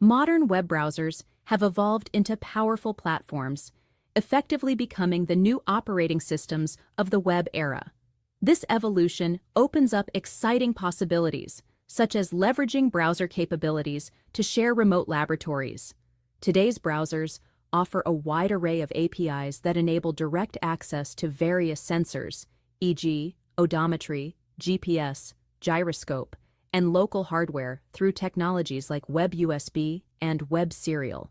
Modern web browsers have evolved into powerful platforms, effectively becoming the new operating systems of the web era. This evolution opens up exciting possibilities, such as leveraging browser capabilities to share remote laboratories. Today's browsers offer a wide array of APIs that enable direct access to various sensors, e.g., odometry, GPS, gyroscope, and local hardware through technologies like WebUSB and Web Serial.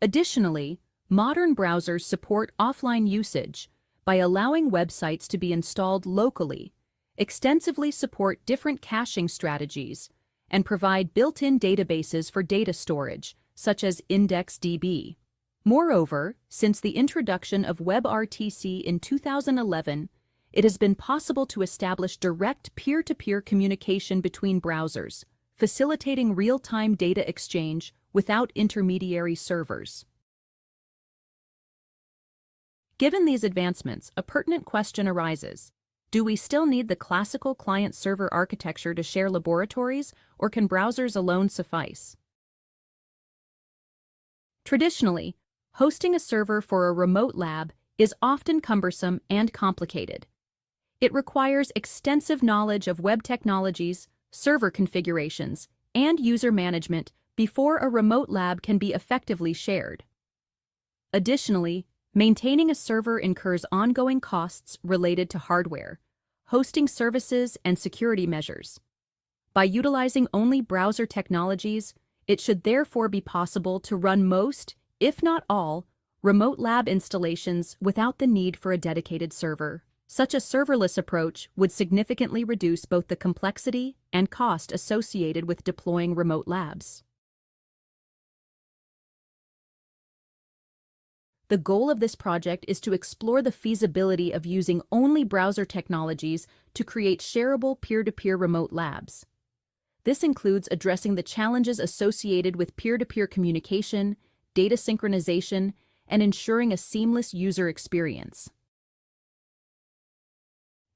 Additionally, modern browsers support offline usage by allowing websites to be installed locally, extensively support different caching strategies, and provide built-in databases for data storage, such as IndexedDB. Moreover, since the introduction of WebRTC in 2011, it has been possible to establish direct peer-to-peer communication between browsers, facilitating real-time data exchange without intermediary servers. Given these advancements, a pertinent question arises. Do we still need the classical client-server architecture to share laboratories, or can browsers alone suffice? Traditionally, hosting a server for a remote lab is often cumbersome and complicated. It requires extensive knowledge of web technologies, server configurations, and user management before a remote lab can be effectively shared. Additionally, maintaining a server incurs ongoing costs related to hardware, hosting services, and security measures. By utilizing only browser technologies, it should therefore be possible to run most, if not all, remote lab installations without the need for a dedicated server. Such a serverless approach would significantly reduce both the complexity and cost associated with deploying remote labs. The goal of this project is to explore the feasibility of using only browser technologies to create shareable peer-to-peer remote labs. This includes addressing the challenges associated with peer-to-peer communication, data synchronization, and ensuring a seamless user experience.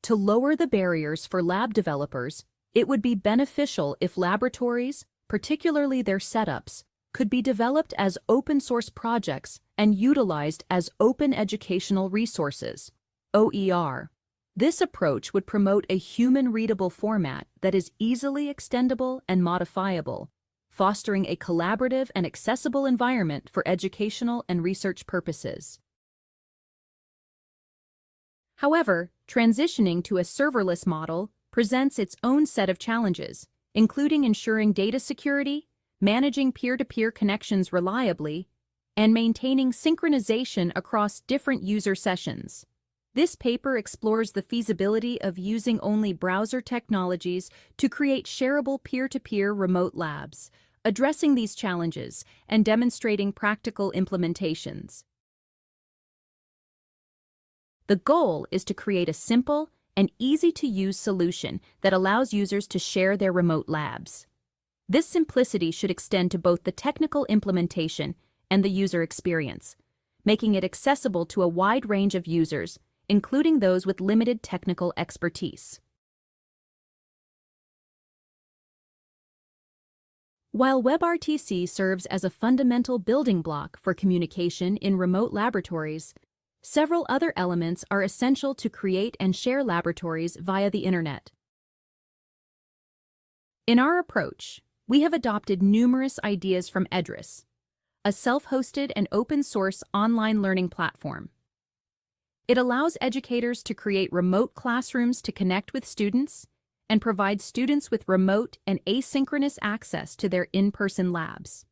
To lower the barriers for lab developers, it would be beneficial if laboratories, particularly their setups, could be developed as open-source projects and utilized as open educational resources, OER. This approach would promote a human-readable format that is easily extendable and modifiable, fostering a collaborative and accessible environment for educational and research purposes. However, transitioning to a serverless model presents its own set of challenges, including ensuring data security, managing peer-to-peer connections reliably, and maintaining synchronization across different user sessions. This paper explores the feasibility of using only browser technologies to create shareable peer-to-peer remote labs, addressing these challenges and demonstrating practical implementations. The goal is to create a simple and easy-to-use solution that allows users to share their remote labs. This simplicity should extend to both the technical implementation and the user experience, making it accessible to a wide range of users, including those with limited technical expertise. While WebRTC serves as a fundamental building block for communication in remote laboratories, several other elements are essential to create and share laboratories via the Internet. In our approach, we have adopted numerous ideas from Edrys, a self-hosted and open-source online learning platform. It allows educators to create remote classrooms to connect with students and provide students with remote and asynchronous access to their in-person labs.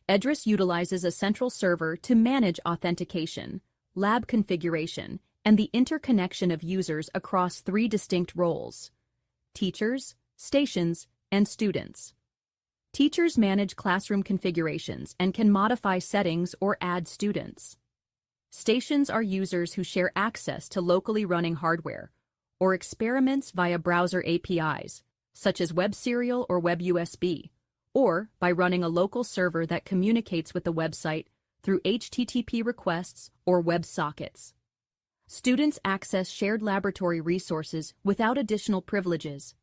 Edrys utilizes a central server to manage authentication, lab configuration, and the interconnection of users across three distinct roles: teachers, stations, and students. Teachers manage classroom configurations and can modify settings or add students. Stations are users who share access to locally running hardware or experiments via browser APIs, such as WebSerial or WebUSB, or by running a local server that communicates with the website through HTTP requests or WebSockets. Students access shared laboratory resources without additional privileges.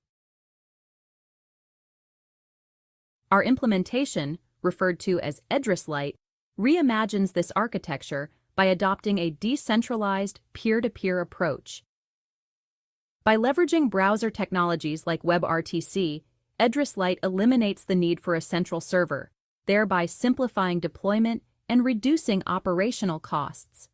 Our implementation, referred to as Edrys-Lite, reimagines this architecture by adopting a decentralized, peer-to-peer approach. By leveraging browser technologies like WebRTC, Edrys-Lite eliminates the need for a central server, thereby simplifying deployment and reducing operational costs.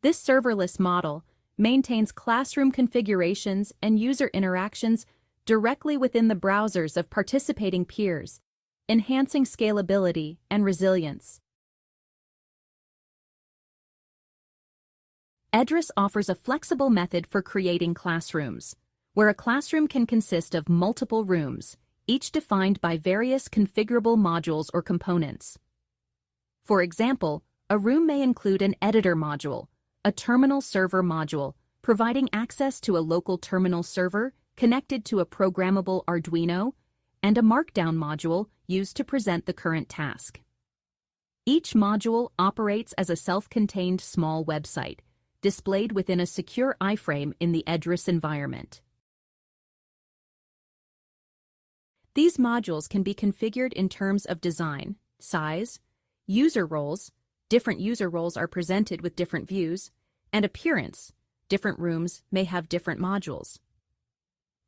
This serverless model maintains classroom configurations and user interactions directly within the browsers of participating peers, enhancing scalability and resilience. Edrys offers a flexible method for creating classrooms, where a classroom can consist of multiple rooms, each defined by various configurable modules or components. For example, a room may include an editor module, a terminal server module, providing access to a local terminal server connected to a programmable Arduino, and a Markdown module used to present the current task. Each module operates as a self-contained small website, displayed within a secure iframe in the Edrys environment. These modules can be configured in terms of design, size, user roles — different user roles are presented with different views — and appearance — different rooms may have different modules.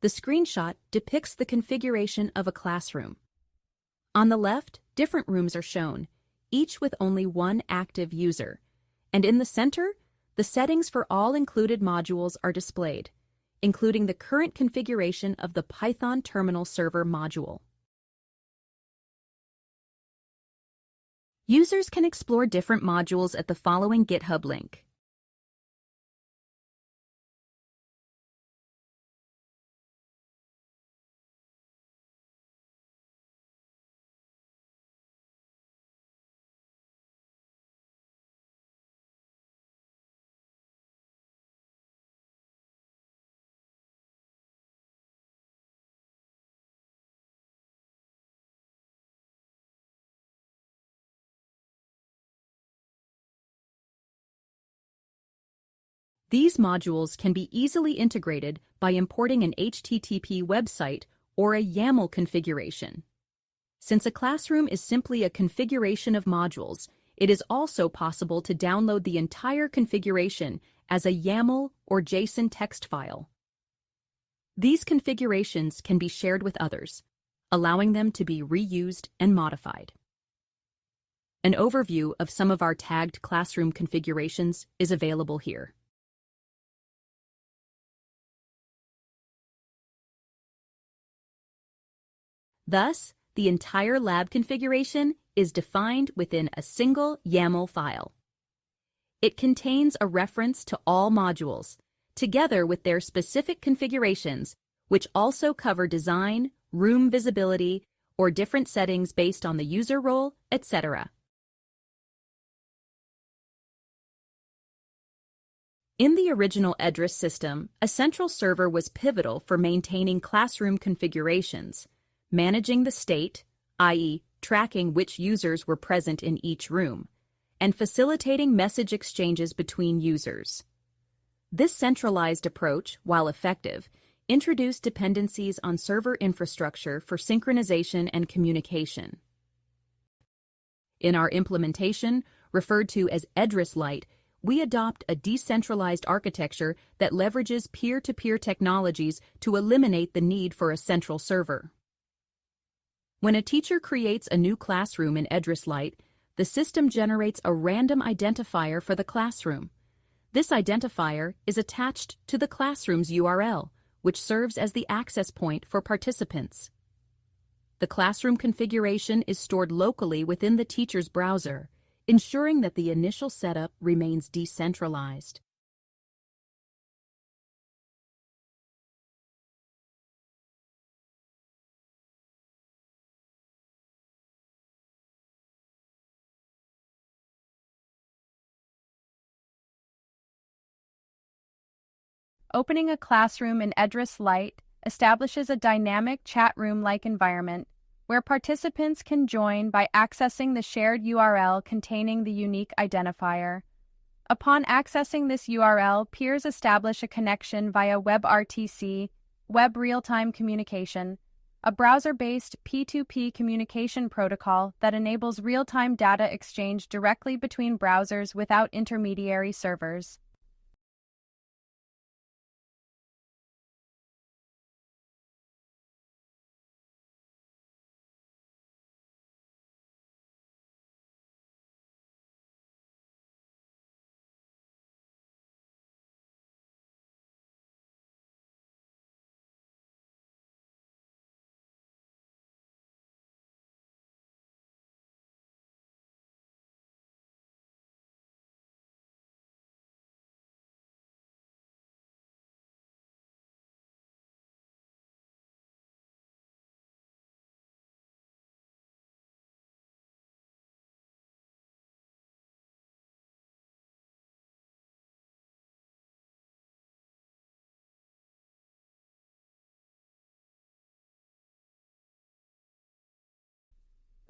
The screenshot depicts the configuration of a classroom. On the left, different rooms are shown, each with only one active user, and in the center, the settings for all included modules are displayed, including the current configuration of the Python terminal server module. Users can explore different modules at the following GitHub link. These modules can be easily integrated by importing an HTTP website or a YAML configuration. Since a classroom is simply a configuration of modules, it is also possible to download the entire configuration as a YAML or JSON text file. These configurations can be shared with others, allowing them to be reused and modified. An overview of some of our tagged classroom configurations is available here. Thus, the entire lab configuration is defined within a single YAML file. It contains a reference to all modules, together with their specific configurations, which also cover design, room visibility, or different settings based on the user role, etc. In the original Edrys system, a central server was pivotal for maintaining classroom configurations, managing the state, i.e., tracking which users were present in each room, and facilitating message exchanges between users. This centralized approach, while effective, introduced dependencies on server infrastructure for synchronization and communication. In our implementation, referred to as Edrys-Lite, we adopt a decentralized architecture that leverages peer-to-peer technologies to eliminate the need for a central server. When a teacher creates a new classroom in Edrys-Lite, the system generates a random identifier for the classroom. This identifier is attached to the classroom's URL, which serves as the access point for participants. The classroom configuration is stored locally within the teacher's browser, ensuring that the initial setup remains decentralized. Opening a classroom in Edrys-Lite establishes a dynamic chat room-like environment where participants can join by accessing the shared URL containing the unique identifier. Upon accessing this URL, peers establish a connection via WebRTC, Web Real-Time Communication, a browser-based P2P communication protocol that enables real-time data exchange directly between browsers without intermediary servers.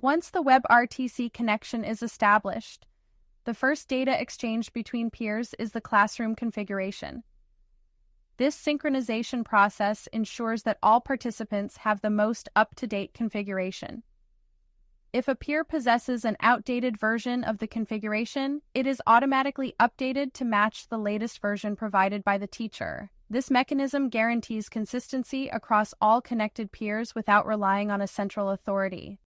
Once the WebRTC connection is established, the first data exchanged between peers is the classroom configuration. This synchronization process ensures that all participants have the most up-to-date configuration. If a peer possesses an outdated version of the configuration, it is automatically updated to match the latest version provided by the teacher. This mechanism guarantees consistency across all connected peers without relying on a central authority.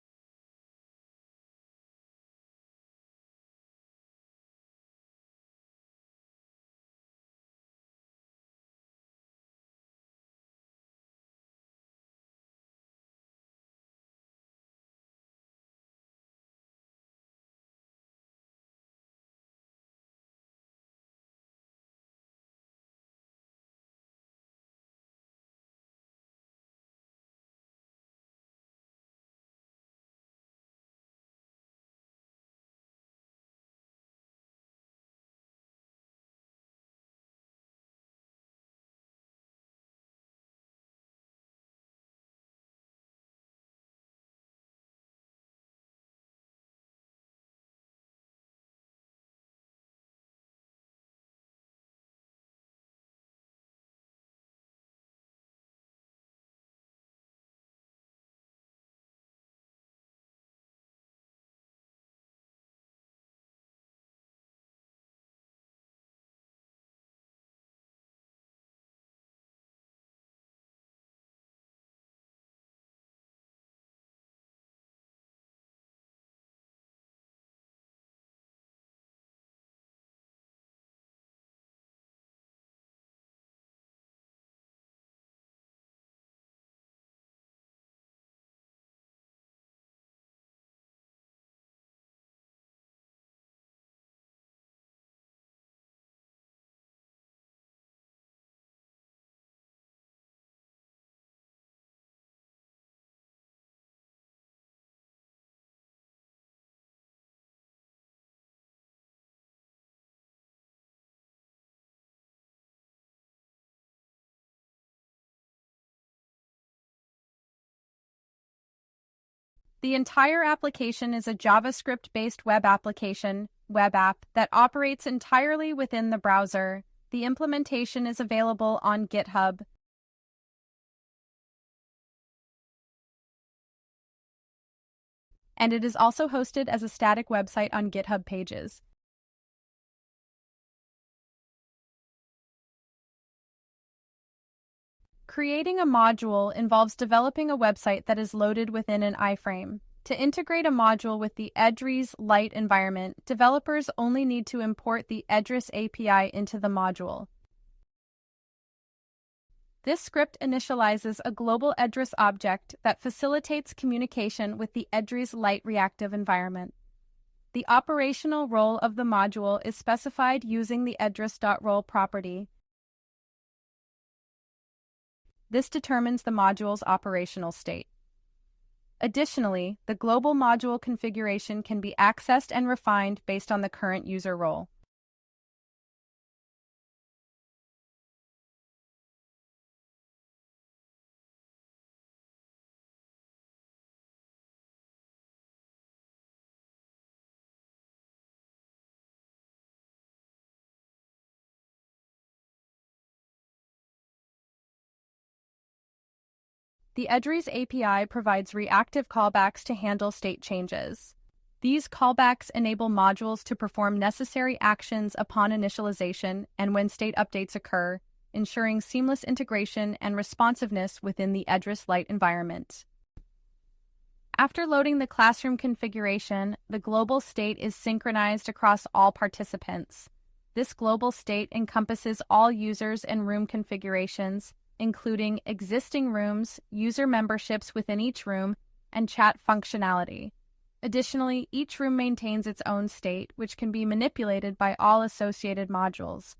The entire application is a JavaScript-based web application, web app, that operates entirely within the browser. The implementation is available on GitHub. And it is also hosted as a static website on GitHub pages. Creating a module involves developing a website that is loaded within an iframe. To integrate a module with the Edrys-Lite environment, developers only need to import the Edrys API into the module. This script initializes a global Edrys object that facilitates communication with the Edrys-Lite reactive environment. The operational role of the module is specified using the Edrys-Role property. This determines the module's operational state. Additionally, the global module configuration can be accessed and refined based on the current user role. The Edrys API provides reactive callbacks to handle state changes. These callbacks enable modules to perform necessary actions upon initialization and when state updates occur, ensuring seamless integration and responsiveness within the Edrys-Lite environment. After loading the classroom configuration, the global state is synchronized across all participants. This global state encompasses all users and room configurations, including existing rooms, user memberships within each room, and chat functionality. Additionally, each room maintains its own state, which can be manipulated by all associated modules.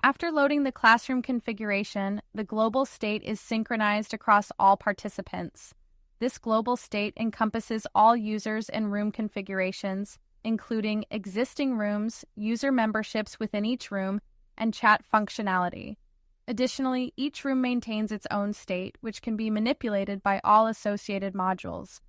After loading the classroom configuration, the global state is synchronized across all participants. This global state encompasses all users and room configurations, including existing rooms, user memberships within each room, and chat functionality. Additionally, each room maintains its own state, which can be manipulated by all associated modules.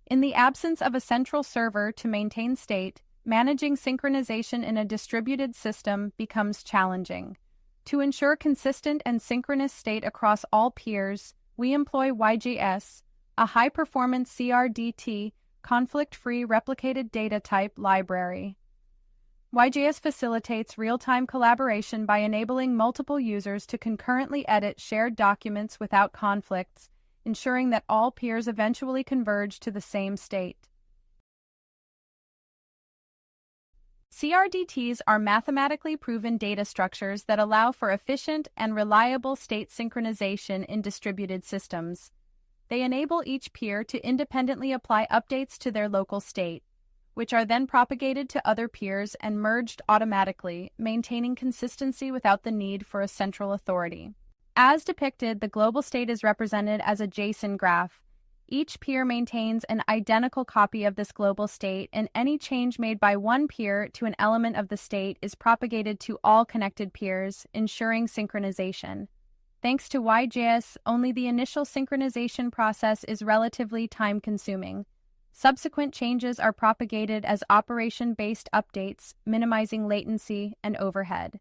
In the absence of a central server to maintain state, managing synchronization in a distributed system becomes challenging. To ensure consistent and synchronous state across all peers, we employ YJS, a high-performance CRDT, conflict-free replicated data type library. YJS facilitates real-time collaboration by enabling multiple users to concurrently edit shared documents without conflicts, ensuring that all peers eventually converge to the same state. CRDTs are mathematically proven data structures that allow for efficient and reliable state synchronization in distributed systems. They enable each peer to independently apply updates to their local state, which are then propagated to other peers and merged automatically, maintaining consistency without the need for a central authority. As depicted, the global state is represented as a JSON graph. Each peer maintains an identical copy of this global state, and any change made by one peer to an element of the state is propagated to all connected peers, ensuring synchronization. Thanks to YJS, only the initial synchronization process is relatively time-consuming. Subsequent changes are propagated as operation-based updates, minimizing latency and overhead.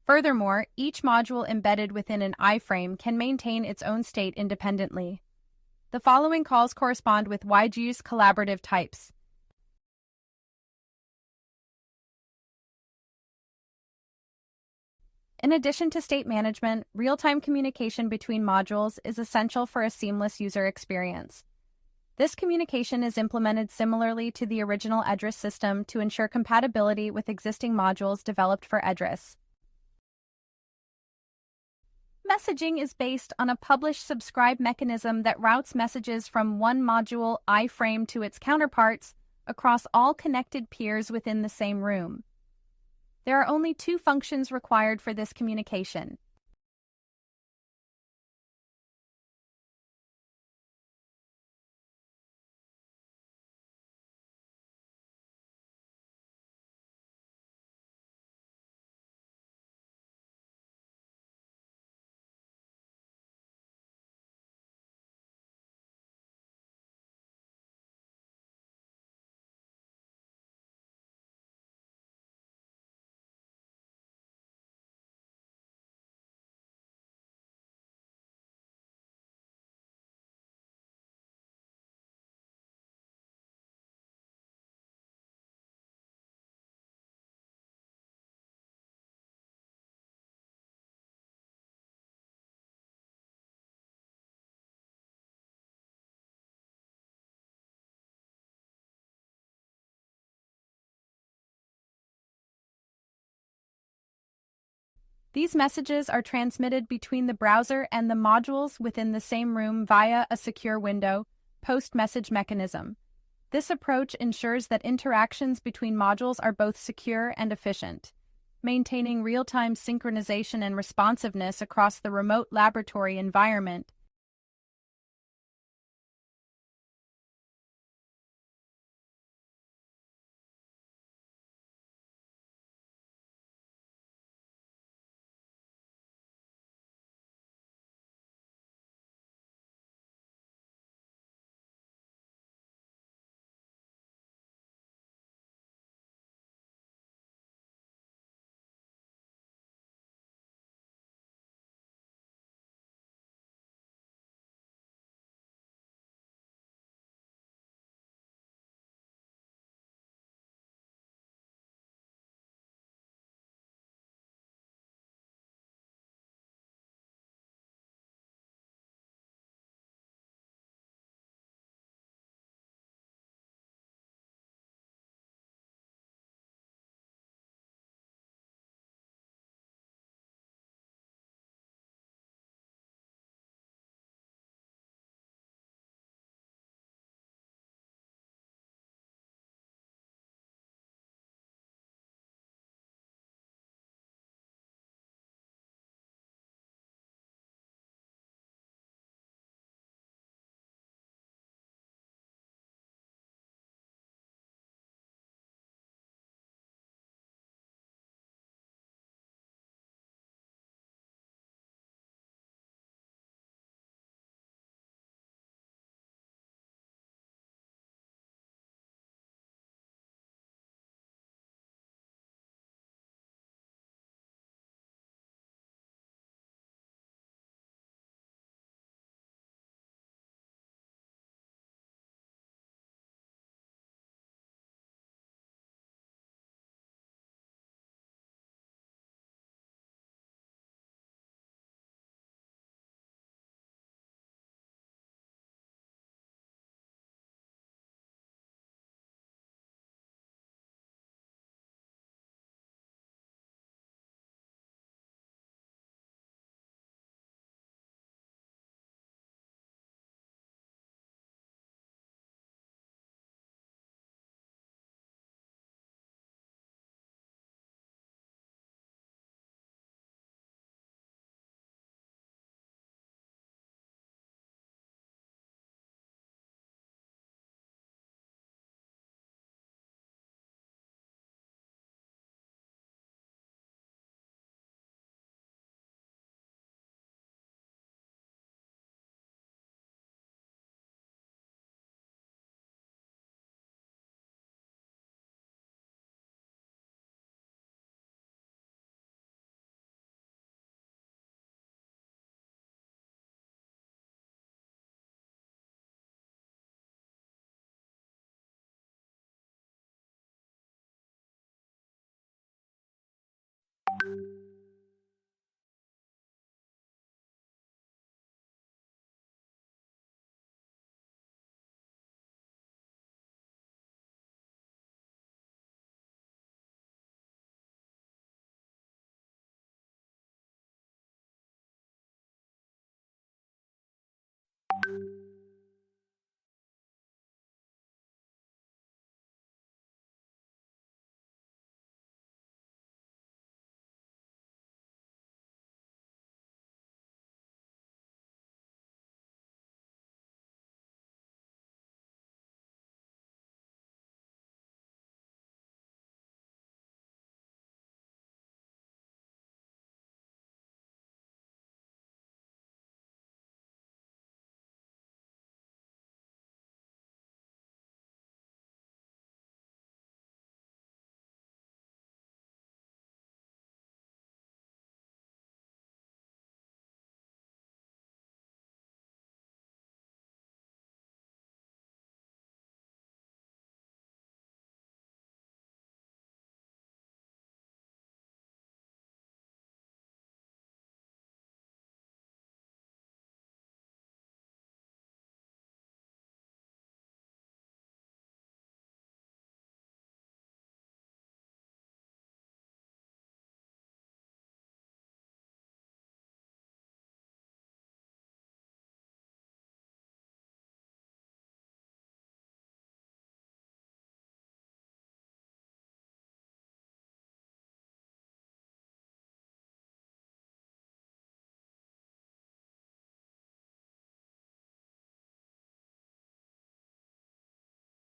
Furthermore, each module embedded within an iframe can maintain its own state independently. The following calls correspond with YJS collaborative types. In addition to state management, real-time communication between modules is essential for a seamless user experience. This communication is implemented similarly to the original Edrys system to ensure compatibility with existing modules developed for Edrys. messaging is based on a publish-subscribe mechanism that routes messages from one module iframe to its counterparts across all connected peers within the same room. There are only two functions required for this communication. These messages are transmitted between the browser and the modules within the same room via a secure window, post-message mechanism. This approach ensures that interactions between modules are both secure and efficient, maintaining real-time synchronization and responsiveness across the remote laboratory environment